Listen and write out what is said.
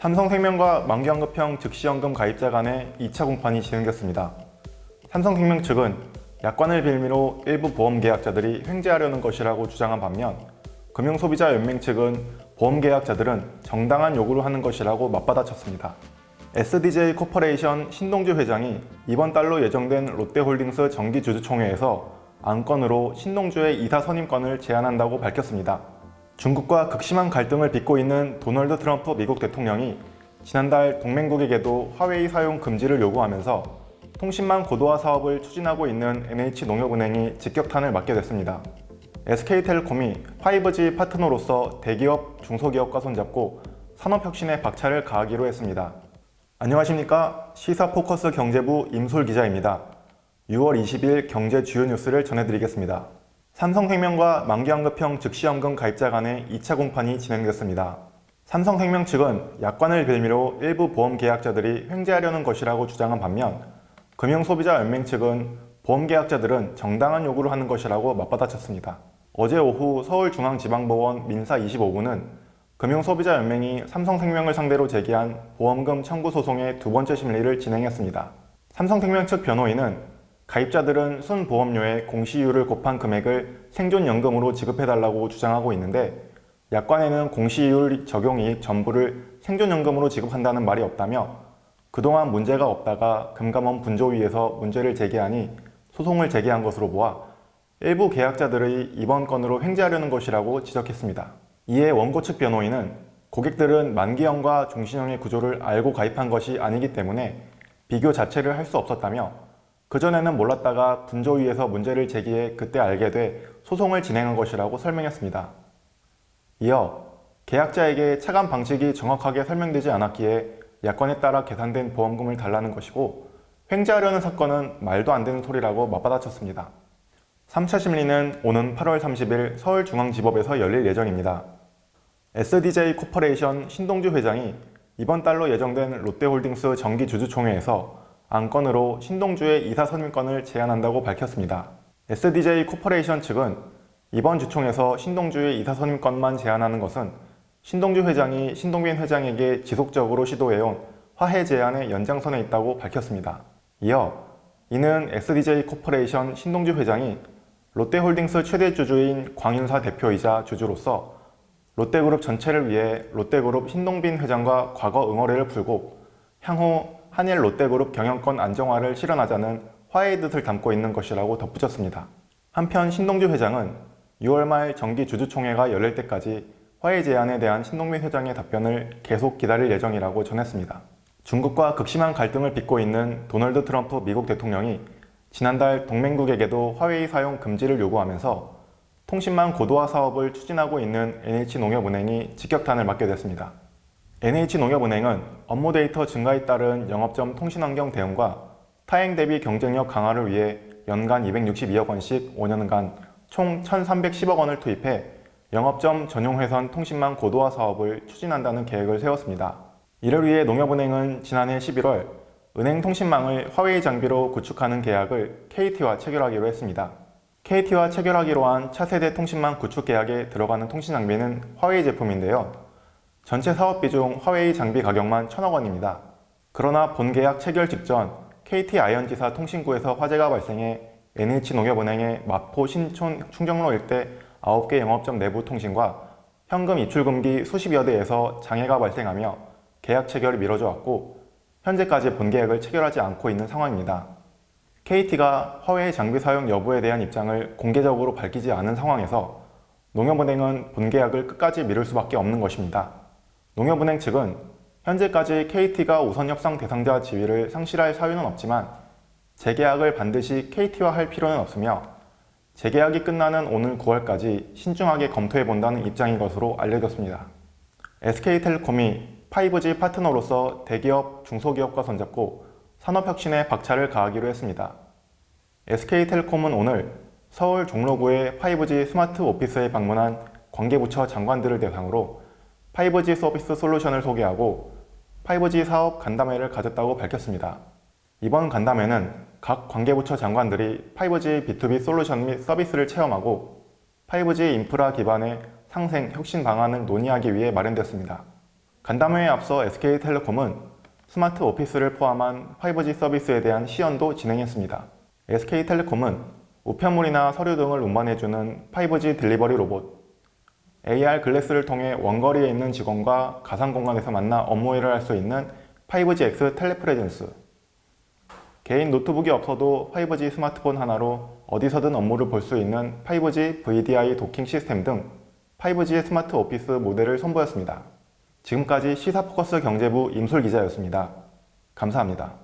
삼성생명과 만기연급형 즉시연금 가입자 간의 2차 공판이 진행됐습니다. 삼성생명 측은 약관을 빌미로 일부 보험계약자들이 횡재하려는 것이라고 주장한 반면 금융소비자연맹 측은 보험계약자들은 정당한 요구를 하는 것이라고 맞받아쳤습니다. SDJ 코퍼레이션 신동주 회장이 이번 달로 예정된 롯데홀딩스 정기주주총회에서 안건으로 신동주의 이사 선임권을 제안한다고 밝혔습니다. 중국과 극심한 갈등을 빚고 있는 도널드 트럼프 미국 대통령이 지난달 동맹국에게도 화웨이 사용 금지를 요구하면서 통신망 고도화 사업을 추진하고 있는 NH농협은행이 직격탄을 맞게 됐습니다. SK텔레콤이 5G 파트너로서 대기업, 중소기업과 손잡고 산업혁신에 박차를 가하기로 했습니다. 안녕하십니까? 시사포커스 경제부 임솔 기자입니다. 6월 20일 경제 주요 뉴스를 전해드리겠습니다. 삼성생명과 만기연급형 즉시연금 가입자 간의 2차 공판이 진행됐습니다. 삼성생명 측은 약관을 빌미로 일부 보험계약자들이 횡재하려는 것이라고 주장한 반면 금융소비자연맹 측은 보험계약자들은 정당한 요구를 하는 것이라고 맞받아쳤습니다. 어제 오후 서울중앙지방법원 민사 25부는 금융소비자연맹이 삼성생명을 상대로 제기한 보험금 청구 소송의 두 번째 심리를 진행했습니다. 삼성생명 측 변호인은 가입자들은 순보험료의 공시이율을 곱한 금액을 생존연금으로 지급해달라고 주장하고 있는데 약관에는 공시이율 적용이익 전부를 생존연금으로 지급한다는 말이 없다며 그동안 문제가 없다가 금감원 분조위에서 문제를 제기하니 소송을 제기한 것으로 보아 일부 계약자들의 이번 건으로 횡재하려는 것이라고 지적했습니다. 이에 원고 측 변호인은 고객들은 만기형과 종신형의 구조를 알고 가입한 것이 아니기 때문에 비교 자체를 할 수 없었다며 그전에는 몰랐다가 분조위에서 문제를 제기해 그때 알게 돼 소송을 진행한 것이라고 설명했습니다. 이어 계약자에게 차감 방식이 정확하게 설명되지 않았기에 약관에 따라 계산된 보험금을 달라는 것이고 횡재하려는 사건은 말도 안 되는 소리라고 맞받아쳤습니다. 3차 심리는 오는 8월 30일 서울중앙지법에서 열릴 예정입니다. SDJ 코퍼레이션 신동주 회장이 이번 달로 예정된 롯데홀딩스 정기주주총회에서 안건으로 신동주의 이사 선임권을 제안한다고 밝혔습니다. SDJ 코퍼레이션 측은 이번 주총에서 신동주의 이사 선임권만 제안하는 것은 신동주 회장이 신동빈 회장에게 지속적으로 시도해온 화해 제안의 연장선에 있다고 밝혔습니다. 이어 이는 SDJ 코퍼레이션 신동주 회장이 롯데홀딩스 최대 주주인 광윤사 대표이자 주주로서 롯데그룹 전체를 위해 롯데그룹 신동빈 회장과 과거 응어례를 풀고 향후 한일 롯데그룹 경영권 안정화를 실현하자는 화해의 뜻을 담고 있는 것이라고 덧붙였습니다. 한편 신동주 회장은 6월 말 정기주주총회가 열릴 때까지 화해 제안에 대한 신동빈 회장의 답변을 계속 기다릴 예정이라고 전했습니다. 중국과 극심한 갈등을 빚고 있는 도널드 트럼프 미국 대통령이 지난달 동맹국에게도 화웨이 사용 금지를 요구하면서 통신망 고도화 사업을 추진하고 있는 NH농협은행이 직격탄을 맞게 됐습니다. NH농협은행은 업무 데이터 증가에 따른 영업점 통신환경 대응과 타행 대비 경쟁력 강화를 위해 연간 262억 원씩 5년간 총 1,310억 원을 투입해 영업점 전용회선 통신망 고도화 사업을 추진한다는 계획을 세웠습니다. 이를 위해 농협은행은 지난해 11월 은행 통신망을 화웨이 장비로 구축하는 계약을 KT와 체결하기로 했습니다. KT와 체결하기로 한 차세대 통신망 구축 계약에 들어가는 통신 장비는 화웨이 제품인데요. 전체 사업비 중 화웨이 장비 가격만 1,000억 원입니다. 그러나 본 계약 체결 직전 KT 아현지사 통신구에서 화재가 발생해 NH농협은행의 마포 신촌 충정로 일대 9개 영업점 내부 통신과 현금 입출 금기 수십여 대에서 장애가 발생하며 계약 체결이 미뤄져 왔고 현재까지 본 계약을 체결하지 않고 있는 상황입니다. KT가 화웨이 장비 사용 여부에 대한 입장을 공개적으로 밝히지 않은 상황에서 농협은행은 본 계약을 끝까지 미룰 수밖에 없는 것입니다. 농협은행 측은 현재까지 KT가 우선 협상 대상자 지위를 상실할 사유는 없지만 재계약을 반드시 KT와 할 필요는 없으며 재계약이 끝나는 오는 9월까지 신중하게 검토해본다는 입장인 것으로 알려졌습니다. SK텔레콤이 5G 파트너로서 대기업, 중소기업과 손잡고 산업혁신에 박차를 가하기로 했습니다. SK텔레콤은 오늘 서울 종로구의 5G 스마트 오피스에 방문한 관계부처 장관들을 대상으로 5G 서비스 솔루션을 소개하고 5G 사업 간담회를 가졌다고 밝혔습니다. 이번 간담회는 각 관계부처 장관들이 5G B2B 솔루션 및 서비스를 체험하고 5G 인프라 기반의 상생, 혁신 방안을 논의하기 위해 마련됐습니다. 간담회에 앞서 SK텔레콤은 스마트 오피스를 포함한 5G 서비스에 대한 시연도 진행했습니다. SK텔레콤은 우편물이나 서류 등을 운반해주는 5G 딜리버리 로봇, AR 글래스를 통해 원거리에 있는 직원과 가상 공간에서 만나 업무를 할 수 있는 5GX 텔레프레젠스, 개인 노트북이 없어도 5G 스마트폰 하나로 어디서든 업무를 볼 수 있는 5G VDI 도킹 시스템 등 5G의 스마트 오피스 모델을 선보였습니다. 지금까지 시사포커스 경제부 임솔 기자였습니다. 감사합니다.